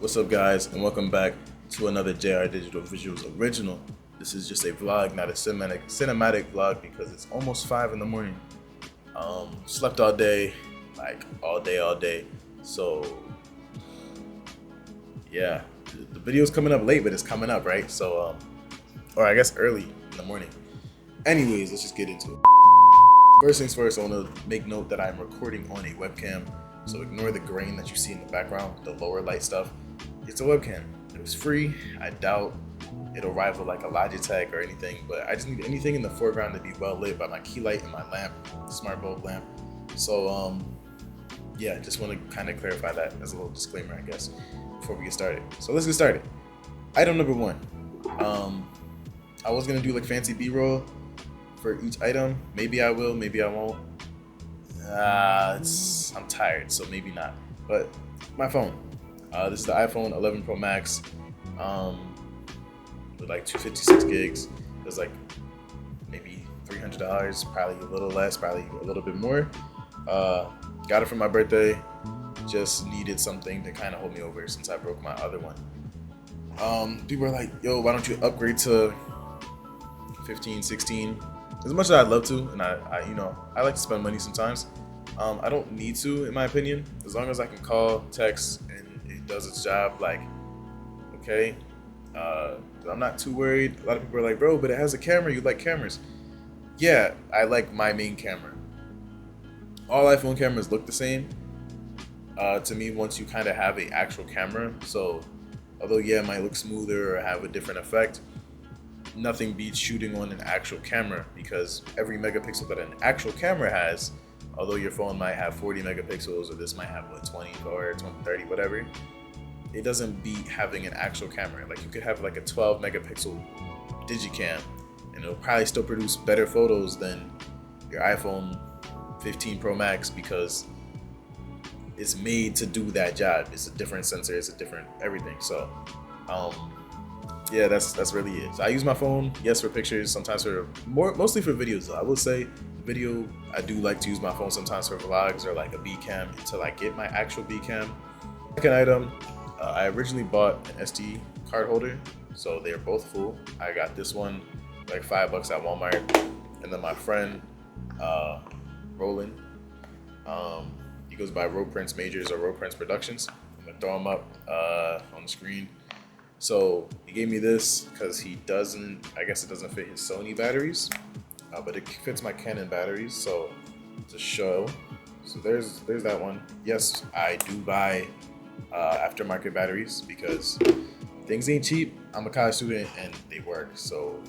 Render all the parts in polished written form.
What's up, guys, and welcome back to another JR Digital Visuals original. This is just a vlog, not a cinematic vlog, because it's almost 5 in the morning. Slept all day, like all day. So yeah, the video's coming up late, but it's coming up, right? So or I guess early in the morning. Anyways, let's just get into it. First things first, I want to make note that I'm recording on a webcam, so ignore the grain that you see in the background, the lower light stuff. It's a webcam. It was free. I doubt it'll rival like a Logitech or anything, but I just need anything in the foreground to be well lit by my key light and my lamp, smart bulb lamp. So yeah, just want to kind of clarify that as a little disclaimer, I guess, before we get started. So let's get started. Item number 1. I was gonna do like fancy B-roll for each item. Maybe I will, maybe I won't. I'm tired, so maybe not. But my phone. This is the iPhone 11 Pro Max with like 256 gigs. It was like maybe $300, probably a little less, probably a little bit more. Got it for my birthday. Just needed something to kind of hold me over since I broke my other one. People are like, yo, why don't you upgrade to 15, 16? As much as I'd love to, and I like to spend money sometimes. I don't need to, in my opinion. As long as I can call, text, and it does its job, like, okay. I'm not too worried. A lot of people are like, bro, but it has a camera. You like cameras? Yeah, I like my main camera. All iPhone cameras look the same to me once you kind of have an actual camera. So, although yeah, it might look smoother or have a different effect, nothing beats shooting on an actual camera, because every megapixel that an actual camera has, although your phone might have 40 megapixels or this might have 20 or 20, 30, whatever, it doesn't beat having an actual camera. Like, you could have like a 12 megapixel digicam and it'll probably still produce better photos than your iPhone 15 Pro Max, because it's made to do that job. It's a different sensor, it's a different everything. So yeah, that's really it. So I use my phone, yes, for pictures, sometimes mostly for videos though. I will say video, I do like to use my phone sometimes for vlogs or like a B cam until I get my actual B cam. Second item, I originally bought an SD card holder, so they're both full. I got this one like $5 at Walmart, and then my friend Roland, he goes by Road Prince Majors or Road Prince Productions. I'm gonna throw him up on the screen. So he gave me this because I guess it doesn't fit his Sony batteries, but it fits my Canon batteries. So to show, so there's that one. Yes, I do buy aftermarket batteries because things ain't cheap. I'm a college student and they work, so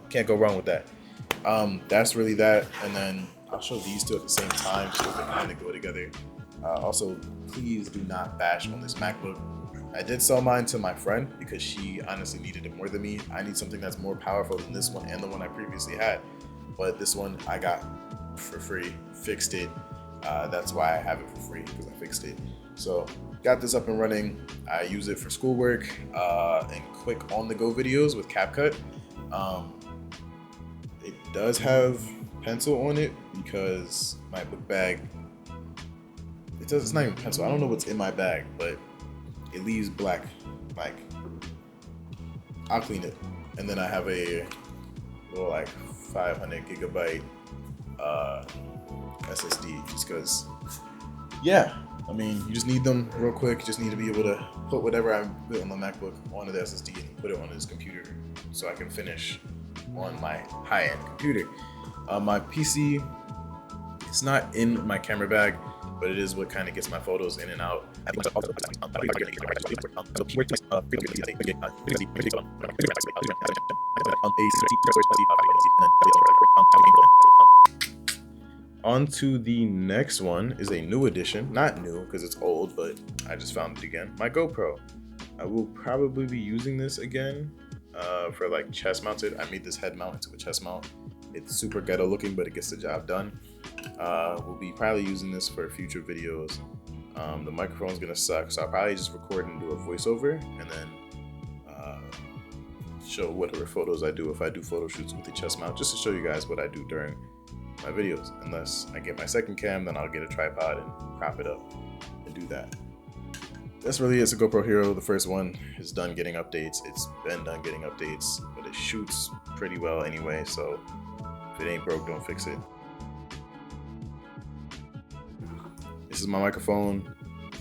can't go wrong with that. That's really that, and then I'll show these two at the same time so they kind of go together. Also, please do not bash on this MacBook. I did sell mine to my friend because she honestly needed it more than me. I need something that's more powerful than this one and the one I previously had. But this one I got for free, fixed it. That's why I have it for free, because I fixed it. So got this up and running. I use it for schoolwork and quick on-the-go videos with CapCut. It does have pencil on it because my book bag, it's not even pencil. I don't know what's in my bag, but it leaves black. Like, I'll clean it. And then I have a little like 500 gigabyte SSD, just because, yeah, I mean, you just need them real quick. You just need to be able to put whatever I built on the MacBook onto the SSD and put it on this computer so I can finish on my high-end computer. My PC, it's not in my camera bag, but it is what kind of gets my photos in and out. On to the next one is a new addition. Not new because it's old, but I just found it again. My GoPro. I will probably be using this again for like chest mounted. I made this head mount into a chest mount. It's super ghetto looking, but it gets the job done. We'll be probably using this for future videos. The microphone's gonna suck, so I'll probably just record and do a voiceover, and then show whatever photos I do if I do photo shoots with the chest mount, just to show you guys what I do during my videos. Unless I get my second cam, then I'll get a tripod and prop it up and do that. that's really it. It's a GoPro Hero. The first one is done getting updates. It's been done getting updates, but it shoots pretty well anyway. So if it ain't broke, don't fix it. This is my microphone.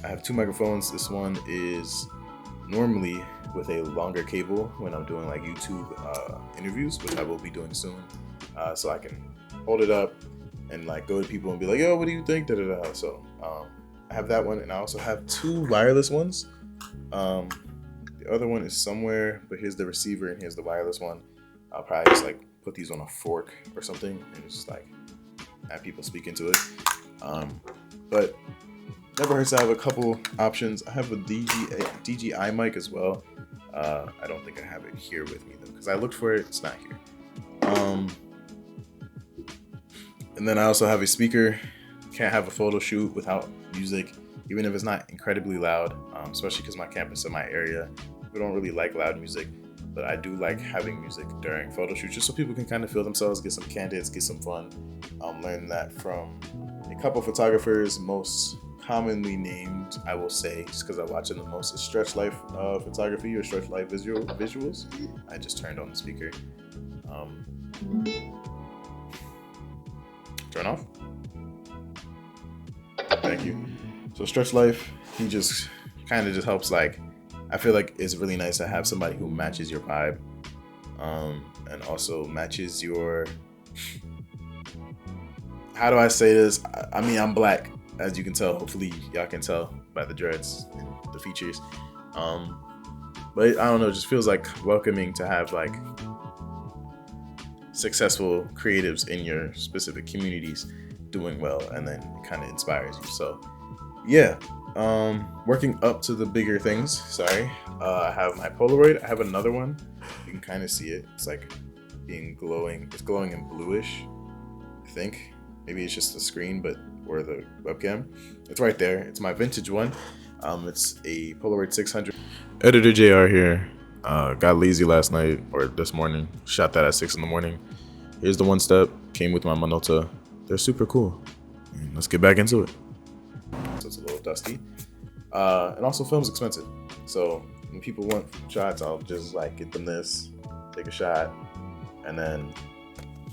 I have two microphones. This one is normally with a longer cable when I'm doing like YouTube interviews, which I will be doing soon. So I can hold it up and like go to people and be like, yo, what do you think? Da, da, da. So I have that one, and I also have two wireless ones. The other one is somewhere, but here's the receiver and here's the wireless one. I'll probably just like put these on a fork or something and just like have people speak into it. But never hurts to have a couple options. I have a DJI mic as well. I don't think I have it here with me though, because I looked for it. It's not here. And then I also have a speaker. Can't have a photo shoot without music, even if it's not incredibly loud, especially because my campus in my area, we don't really like loud music, but I do like having music during photo shoots just so people can kind of feel themselves, get some candids, get some fun. Learn that from a couple photographers, most commonly named, I will say, just because I watch it the most, is Stretch Life Photography or Stretch Life Visuals. I just turned on the speaker. Turn off. Thank you. So Stretch Life, he just kind of just helps. Like, I feel like it's really nice to have somebody who matches your vibe, and also matches your. How do I say this? I mean, I'm black, as you can tell. Hopefully, y'all can tell by the dreads and the features. But I don't know. It just feels like welcoming to have like successful creatives in your specific communities doing well, and then it kind of inspires you. So yeah, working up to the bigger things. Sorry, I have my Polaroid. I have another one. You can kind of see it. It's like being glowing. It's glowing in bluish, I think. Maybe it's just the screen, or the webcam. It's right there. It's my vintage one. It's a Polaroid 600. Editor JR here. Got lazy last night or this morning. Shot that at 6 in the morning. Here's the one step. Came with my Minolta. They're super cool. Let's get back into it. So it's a little dusty. And also film's expensive. So when people want shots, I'll just like get them this, take a shot, and then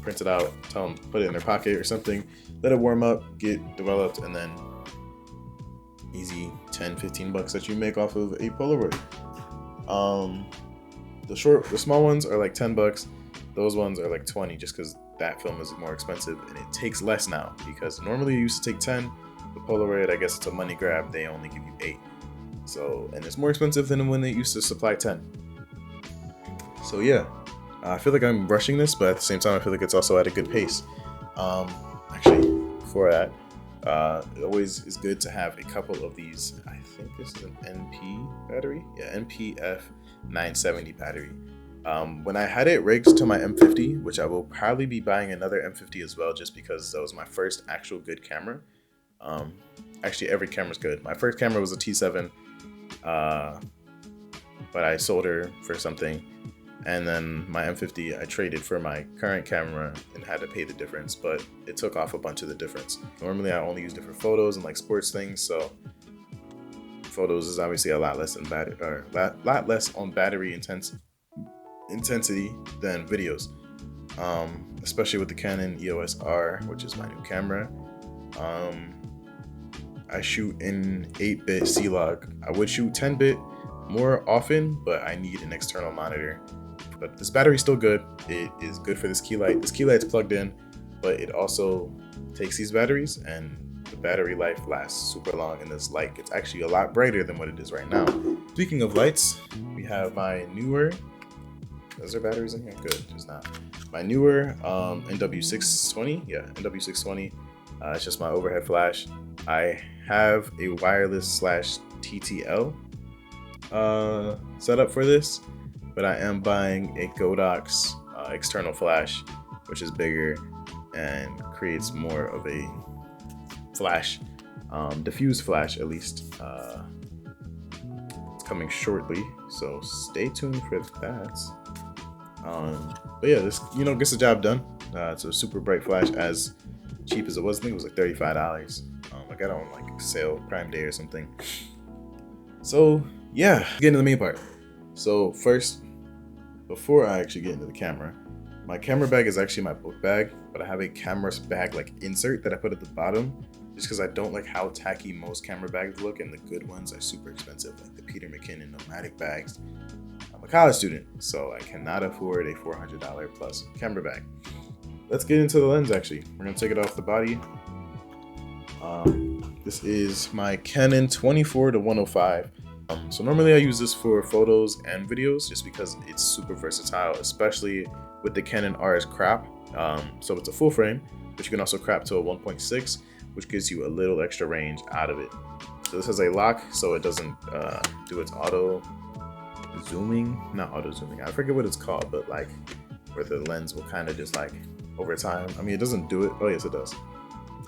print it out, tell them put it in their pocket or something, let it warm up, get developed, and then easy 10-15 bucks that you make off of a Polaroid. The small ones are like 10 bucks. Those ones are like 20 just because that film is more expensive and it takes less now, because normally it used to take 10. The Polaroid, I guess it's a money grab, they only give you 8. So, and it's more expensive than when they used to supply 10. So yeah, I feel like I'm rushing this, but at the same time, I feel like it's also at a good pace. Actually, before that, it always is good to have a couple of these. I think this is an NP battery. Yeah, NPF 970 battery. When I had it rigged to my M50, which I will probably be buying another M50 as well, just because that was my first actual good camera. Actually, every camera's good. My first camera was a T7, but I sold her for something. And then my M50 I traded for my current camera and had to pay the difference, but it took off a bunch of the difference. Normally I only used it for photos and like sports things, so photos is obviously a lot less than lot less on battery intensity than videos. Especially with the Canon EOS R, which is my new camera. I shoot in 8-bit C-Log. I would shoot 10-bit more often, but I need an external monitor. But this battery's still good. It is good for this key light. This key light's plugged in, but it also takes these batteries, and the battery life lasts super long, and this light gets actually a lot brighter than what it is right now. Speaking of lights, we have my newer, is there batteries in here? Good, there's not. My newer NW620, yeah, NW620. It's just my overhead flash. I have a wireless / TTL setup for this, but I am buying a Godox external flash, which is bigger and creates more of a flash, diffuse flash at least. It's coming shortly, so stay tuned for that. But yeah, this gets the job done. It's a super bright flash, as cheap as it was. I think it was like $35. I got it on like sale Prime Day or something. So yeah, get into the main part. So first, before I actually get into the camera, my camera bag is actually my book bag, but I have a camera bag like insert that I put at the bottom just because I don't like how tacky most camera bags look, and the good ones are super expensive, like the Peter McKinnon Nomadic bags. I'm a college student, so I cannot afford a $400 plus camera bag. Let's get into the lens actually. We're gonna take it off the body. This is my Canon 24-105. So normally I use this for photos and videos just because it's super versatile, especially with the Canon RS crop. So it's a full frame, but you can also crop to a 1.6, which gives you a little extra range out of it. So this has a lock, so it doesn't do its auto zooming, not auto zooming. I forget what it's called, but like where the lens will kind of just like over time. I mean, it doesn't do it. Oh yes, it does.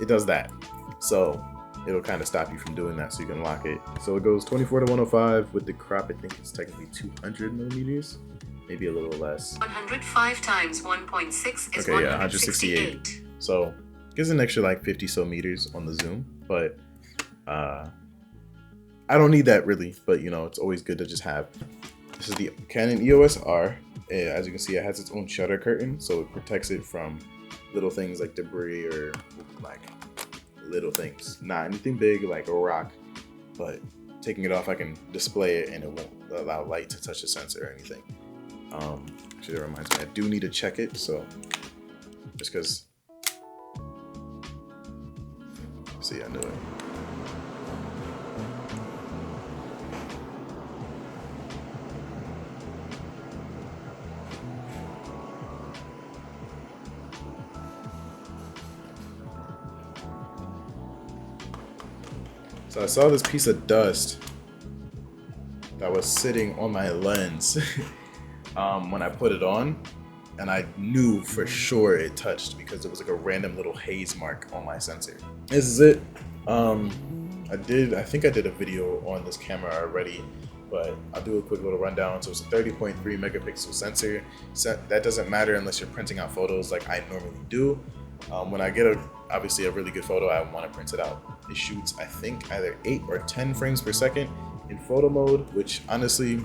It does that. So it'll kind of stop you from doing that, so you can lock it. So it goes 24-105 with the crop. I think it's technically 200 millimeters, maybe a little less. 105 times 1.6 is okay, yeah, 168. So gives an extra like 50 so meters on the zoom, but I don't need that really. But you know, it's always good to just have. This is the Canon EOS R. As you can see, it has its own shutter curtain, so it protects it from little things like debris or like little things, not anything big like a rock, but taking it off, I can display it and it won't allow light to touch the sensor or anything. Actually, that reminds me, I do need to check it, so just because, see, I knew it. So I saw this piece of dust that was sitting on my lens when I put it on, and I knew for sure it touched because there was like a random little haze mark on my sensor. This is it. I think I did a video on this camera already, but I'll do a quick little rundown. So it's a 30.3 megapixel sensor. That doesn't matter unless you're printing out photos like I normally do. When I get obviously a really good photo, I want to print it out. It shoots, I think, either 8 or 10 frames per second in photo mode, which honestly,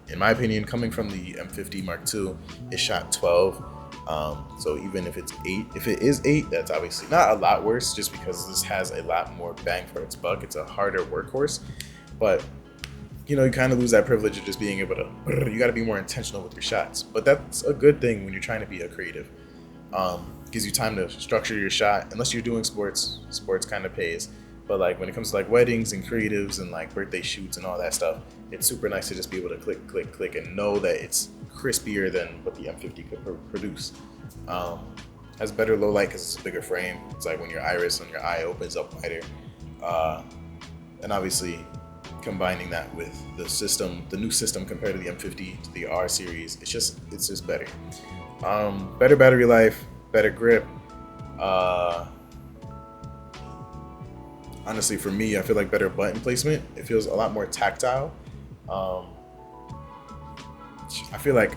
in my opinion, coming from the M50 Mark II, it shot 12. So even if it's 8, if it is 8, that's obviously not a lot worse, just because this has a lot more bang for its buck. It's a harder workhorse, but you know, you kind of lose that privilege of just being able to, you got to be more intentional with your shots. But that's a good thing when you're trying to be a creative. Gives you time to structure your shot. Unless you're doing sports kind of pays. But like when it comes to like weddings and creatives and like birthday shoots and all that stuff, it's super nice to just be able to click, click, click and know that it's crispier than what the M50 could produce. Has better low light because it's a bigger frame. It's like when your iris on your eye opens up wider. And obviously combining that with the system, the new system compared to the M50 to the R series, it's just better. Better battery life, better grip. Honestly, for me, I feel like better button placement. It feels a lot more tactile. I feel like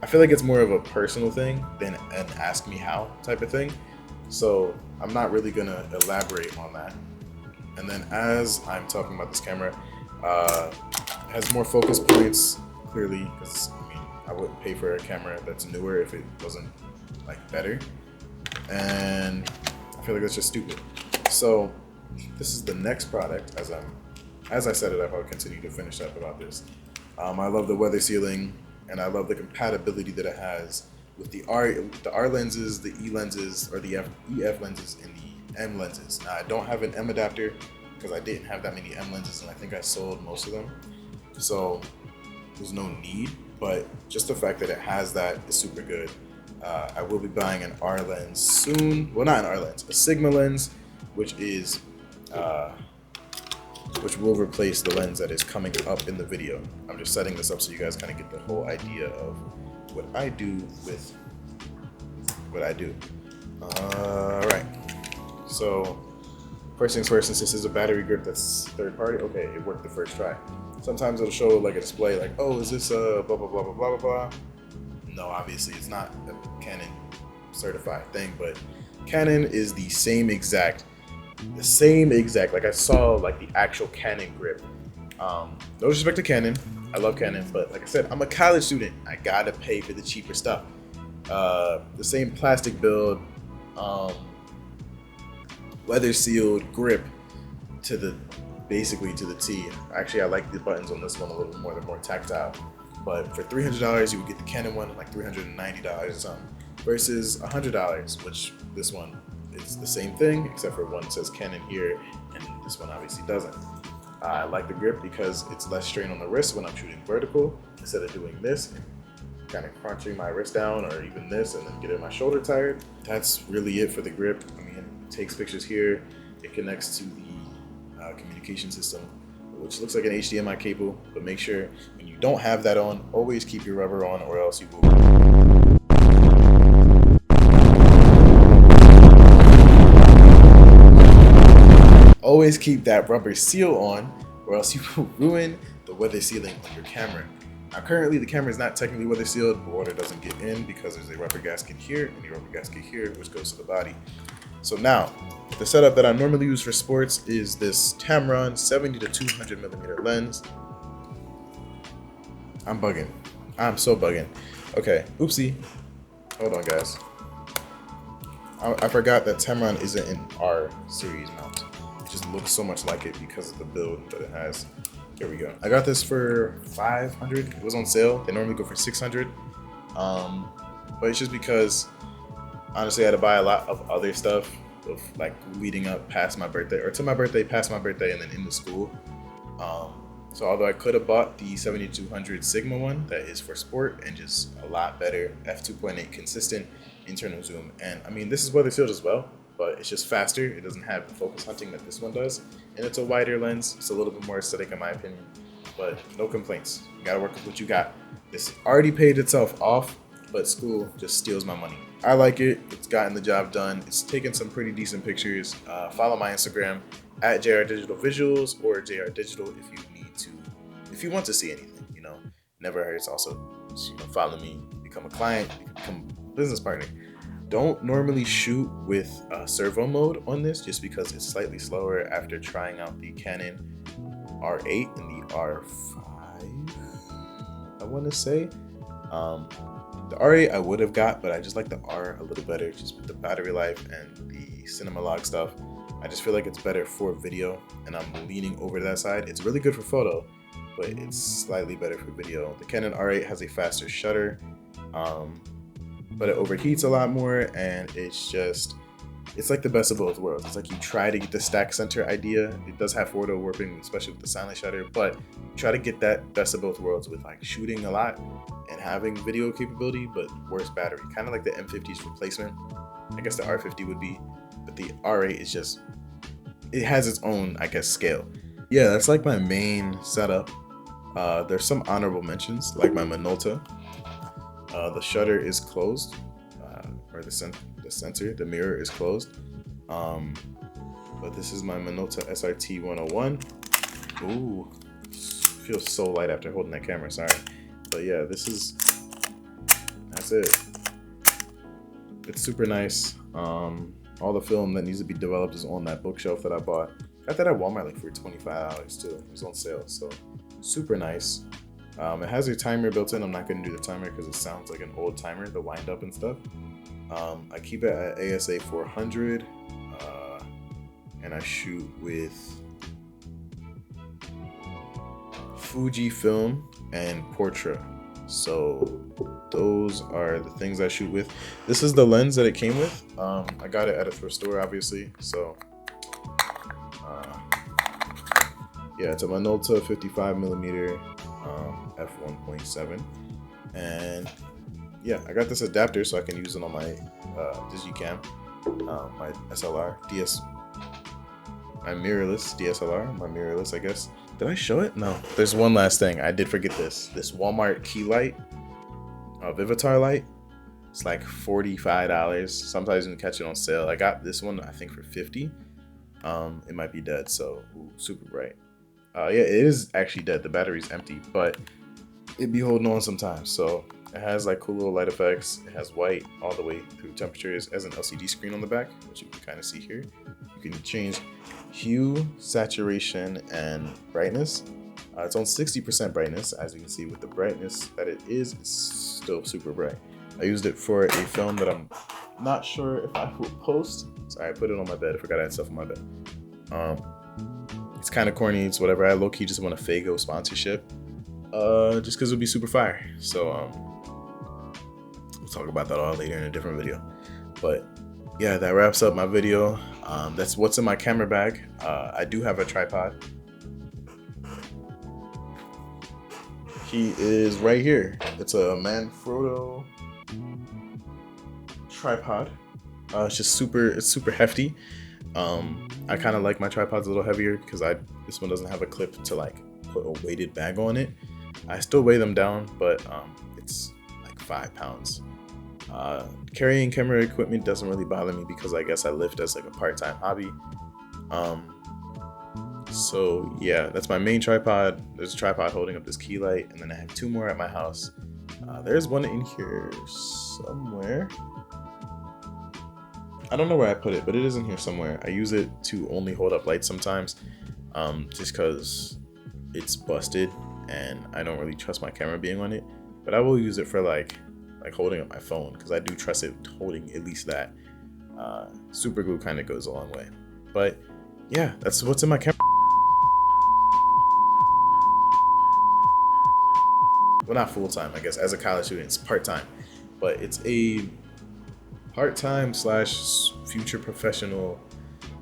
it's more of a personal thing than an ask me how type of thing. So I'm not really gonna elaborate on that. And then as I'm talking about this camera, it has more focus points, clearly, because I mean, I wouldn't pay for a camera that's newer if it wasn't like better. And I feel like that's just stupid. So this is the next product. As I set it up, I'll continue to finish up about this. I love the weather sealing, and I love the compatibility that it has with the R lenses, the E lenses, or the EF lenses, and the M lenses. Now I don't have an M adapter because I didn't have that many M lenses, and I think I sold most of them. So there's no need, but just the fact that it has that is super good. I will be buying an R lens soon. Well, not an R lens, a Sigma lens, which will replace the lens that is coming up in the video. I'm just setting this up so you guys kind of get the whole idea of what I do with what I do. Alright, so first things first, since this is a battery grip that's third party, okay, it worked the first try. Sometimes it'll show like a display like, oh, is this a blah, blah, blah, blah, blah, blah. No, obviously it's not a Canon certified thing, but Canon is the same exact, like I saw like the actual Canon grip No disrespect to Canon, I love Canon, but like I said, I'm a college student. I gotta pay for the cheaper stuff. The same plastic build, um, weather sealed grip to the basically to the T. Actually, I like the buttons on this one a little more. They're more tactile. But for $300, you would get the Canon one, like $390 or something, versus $100, which this one it's the same thing except for one says Canon here, and this one obviously doesn't. I like the grip because it's less strain on the wrist when I'm shooting vertical instead of doing this, kind of crunching my wrist down, or even this and then getting my shoulder tired. That's really it for the grip. I mean, it takes pictures here. It connects to the communication system, which looks like an HDMI cable, but make sure when you don't have that on, always keep your rubber on or else you will. Always keep that rubber seal on or else you will ruin the weather sealing on your camera. Now currently the camera is not technically weather sealed, but water doesn't get in because there's a rubber gasket here and a rubber gasket here which goes to the body. So now, the setup that I normally use for sports is this Tamron 70 to 200 millimeter lens. I'm bugging. I'm so bugging. Okay, oopsie. Hold on, guys. I forgot that Tamron isn't an R series mount. It just looks so much like it because of the build that it has. Here we go. I got this for $500. It was on sale. They normally go for $600. But it's just because honestly I had to buy a lot of other stuff of like leading up past my birthday or to my birthday, past my birthday, and then into school. So although I could have bought the 7200 Sigma one that is for sport and just a lot better, f2.8 consistent internal zoom, and I mean this is weather sealed as well, but it's just faster. It doesn't have the focus hunting that this one does, and it's a wider lens. It's a little bit more aesthetic in my opinion, but no complaints. You gotta work with what you got. This already paid itself off, but school just steals my money. I like it. It's gotten the job done. It's taken some pretty decent pictures. Follow my Instagram at JR Digital Visuals or JR Digital if you need to, if you want to see anything. You know, never hurts. Also, follow me, become a client, become a business partner. Don't normally shoot with servo mode on this just because it's slightly slower after trying out the Canon R8 and the R5. I want to say. The R8 I would have got, but I just like the R a little better just with the battery life and the cinema log stuff. I just feel like it's better for video, and I'm leaning over to that side. It's really good for photo, but it's slightly better for video. The Canon R8 has a faster shutter, but it overheats a lot more, and it's like the best of both worlds. It's like you try to get the stack center idea. It does have photo warping, especially with the silent shutter, but you try to get that best of both worlds with like shooting a lot and having video capability, but worse battery. Kind of like the M50's replacement. I guess the R50 would be, but the R8 is just, it has its own, I guess, scale. Yeah, that's like my main setup. There's some honorable mentions, like my Minolta. The shutter is closed, or the sensor, the mirror is closed. But this is my Minolta SRT 101. Ooh, feels so light after holding that camera, sorry. But yeah, that's it. It's super nice. All the film that needs to be developed is on that bookshelf that I bought. Got that at Walmart like for $25 too. It was on sale, so super nice. It has a timer built in. I'm not going to do the timer because it sounds like an old timer, the wind up and stuff. I keep it at ASA 400, and I shoot with Fujifilm and Portra. So those are the things I shoot with. This is the lens that it came with. I got it at a thrift store, obviously. So yeah, it's a Minolta 55mm f1.7, and yeah, I got this adapter so I can use it on my Digicam, my SLR, my mirrorless DSLR, my mirrorless, I guess. Did I show it? No. There's one last thing. I did forget this Walmart key light, Vivitar light. It's like $45. Sometimes you can catch it on sale. I got this one, I think, for $50. It might be dead, so super bright. Yeah, it is actually dead. The battery's empty, but it be holding on sometimes. So it has like cool little light effects. It has white all the way through temperatures as an LCD screen on the back, which you can kind of see here. You can change hue, saturation, and brightness. It's on 60% brightness. As you can see, with the brightness that it is, it's still super bright. I used it for a film that I'm not sure if I will post. Sorry, I put it on my bed. I forgot I had stuff on my bed. It's kind of corny. It's whatever. I low-key just want a Fago sponsorship. Just because it would be super fire. So we'll talk about that all later in a different video. But yeah, that wraps up my video. That's what's in my camera bag. I do have a tripod. He is right here. It's a Manfrotto tripod. It's just super hefty. I kind of like my tripods a little heavier because this one doesn't have a clip to like put a weighted bag on it. I still weigh them down, but it's like 5 pounds. Carrying camera equipment doesn't really bother me because I guess I lift as like a part-time hobby. So yeah, that's my main tripod. There's a tripod holding up this key light, and then I have 2 more at my house. There's one in here somewhere. I don't know where I put it, but it is in here somewhere. I use it to only hold up lights sometimes, just because it's busted and I don't really trust my camera being on it. But I will use it for like holding up my phone because I do trust it holding at least that. Super glue kind of goes a long way. But yeah, that's what's in my camera. Well, not full time, I guess. As a college student, it's part time, but it's a part-time / future professional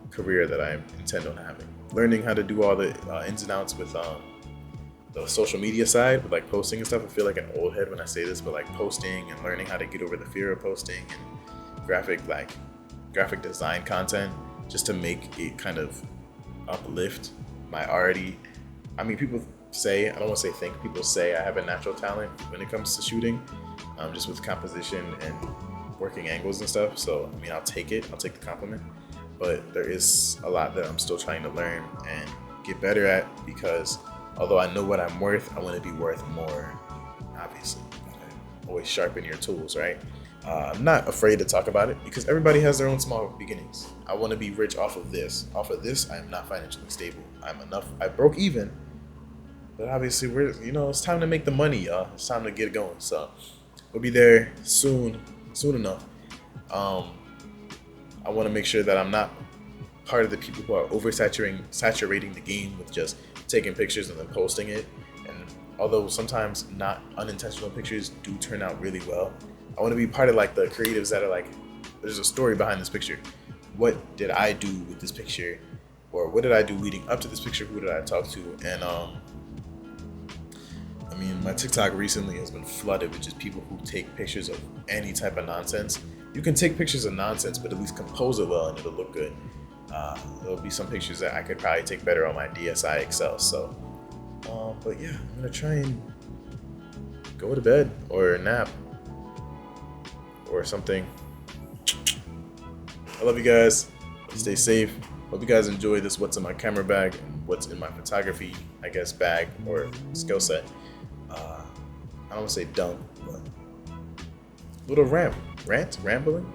career that I intend on having. Learning how to do all the ins and outs with the social media side, with like posting and stuff. I feel like an old head when I say this, but like posting and learning how to get over the fear of posting and graphic design content, just to make it kind of uplift my already. I mean, people say, I don't want to say think, people say I have a natural talent when it comes to shooting, just with composition and working angles and stuff. So I mean, I'll take it, I'll take the compliment, but there is a lot that I'm still trying to learn and get better at, because although I know what I'm worth, I want to be worth more. Obviously, always sharpen your tools, right? I'm not afraid to talk about it because everybody has their own small beginnings. I want to be rich off of this. Off of this, I am not financially stable. I broke even, but obviously it's time to make the money, y'all. It's time to get going. So we'll be there soon enough. I want to make sure that I'm not part of the people who are saturating the game with just taking pictures and then posting it. And although sometimes not unintentional pictures do turn out really well, I want to be part of like the creatives that are like, there's a story behind this picture. What did I do with this picture? Or what did I do leading up to this picture? Who did I talk to? And I mean, my TikTok recently has been flooded with just people who take pictures of any type of nonsense. You can take pictures of nonsense, but at least compose it well and it'll look good. There'll be some pictures that I could probably take better on my DSi XL. So, but yeah, I'm gonna try and go to bed or nap or something. I love you guys. Stay safe. Hope you guys enjoy this what's in my camera bag and what's in my photography, I guess, bag or skill set. I don't want to say dumb, but little rambling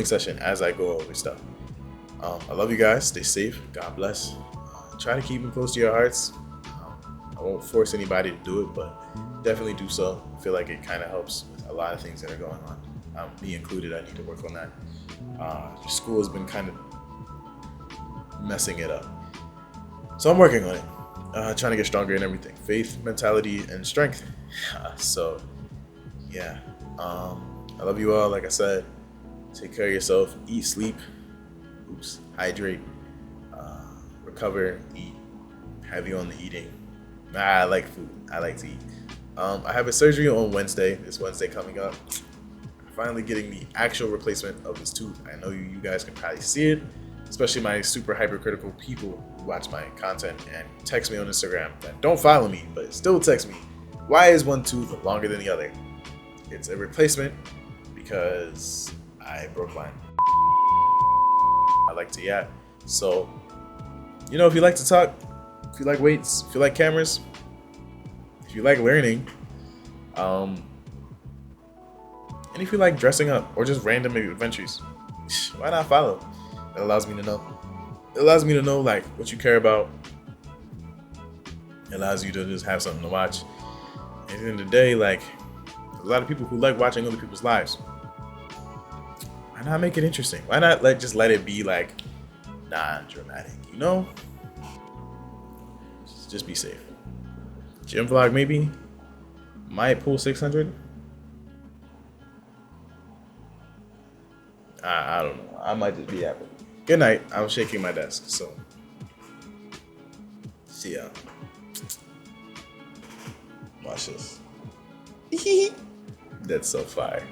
session as I go over stuff. I love you guys. Stay safe. God bless. Try to keep them close to your hearts. I won't force anybody to do it, but definitely do so. I feel like it kind of helps with a lot of things that are going on. Me included, I need to work on that. School has been kind of messing it up. So I'm working on it. Trying to get stronger in everything. Faith, mentality, and strength. So, yeah. I love you all. Like I said, take care of yourself. Eat, sleep. Hydrate. Recover. Eat. Heavy on the eating. I like food. I like to eat. I have a surgery on Wednesday. This Wednesday coming up. Finally getting the actual replacement of this tooth. I know you guys can probably see it, especially my super hypercritical people who watch my content and text me on Instagram that don't follow me, but still text me. Why is one tooth longer than the other? It's a replacement because I broke mine. I like to yap. So, if you like to talk, if you like weights, if you like cameras, if you like learning, and if you like dressing up or just random adventures, why not follow? That allows me to know. It allows me to know like what you care about It allows you to just have something to watch. At the end of the day, like, there's a lot of people who like watching other people's lives. Why not make it interesting? Why not just let it be like non-dramatic, you know? Just be safe. Gym vlog maybe might pull 600. I don't know. I might just be happy. Good night. I'm shaking my desk, so see ya. Watch this. That's so fire.